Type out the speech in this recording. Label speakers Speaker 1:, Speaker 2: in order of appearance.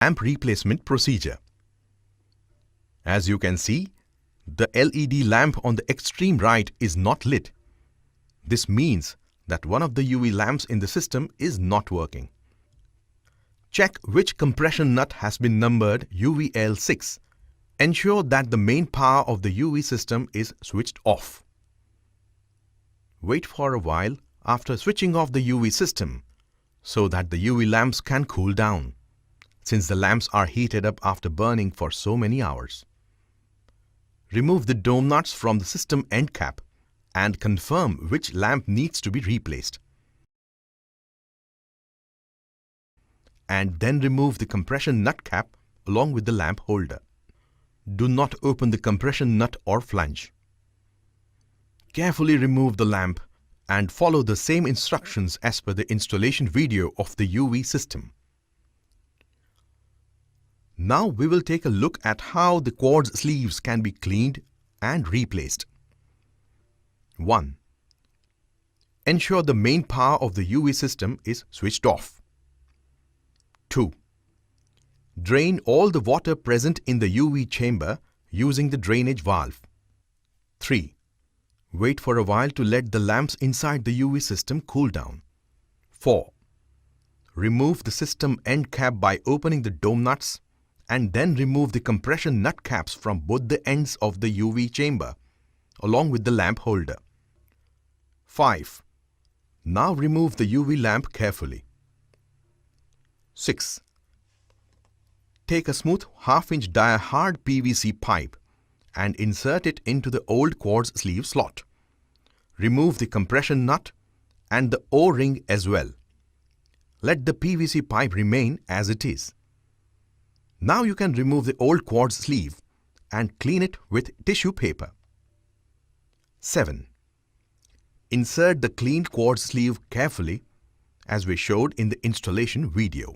Speaker 1: Lamp replacement procedure. As you can see, the LED lamp on the extreme right is not lit. This means that one of the UV lamps in the system is not working. Check which compression nut has been numbered UVL6. Ensure that the main power of the UV system is switched off. Wait for a while after switching off the UV system so that the UV lamps can cool down, since the lamps are heated up after burning for so many hours. Remove the dome nuts from the system end cap and confirm which lamp needs to be replaced. And then remove the compression nut cap along with the lamp holder. Do not open the compression nut or flange. Carefully remove the lamp and follow the same instructions as per the installation video of the UV system. Now we will take a look at how the quartz sleeves can be cleaned and replaced. 1. Ensure the main power of the UV system is switched off. 2. Drain all the water present in the UV chamber using the drainage valve. 3. Wait for a while to let the lamps inside the UV system cool down. 4. Remove the system end cap by opening the dome nuts and then remove the compression nut caps from both the ends of the UV chamber along with the lamp holder. 5. Now remove the UV lamp carefully. 6. Take a smooth half-inch dia hard PVC pipe and insert it into the old quartz sleeve slot. Remove the compression nut and the O-ring as well. Let the PVC pipe remain as it is. Now you can remove the old quartz sleeve and clean it with tissue paper. 7. Insert the cleaned quartz sleeve carefully as we showed in the installation video.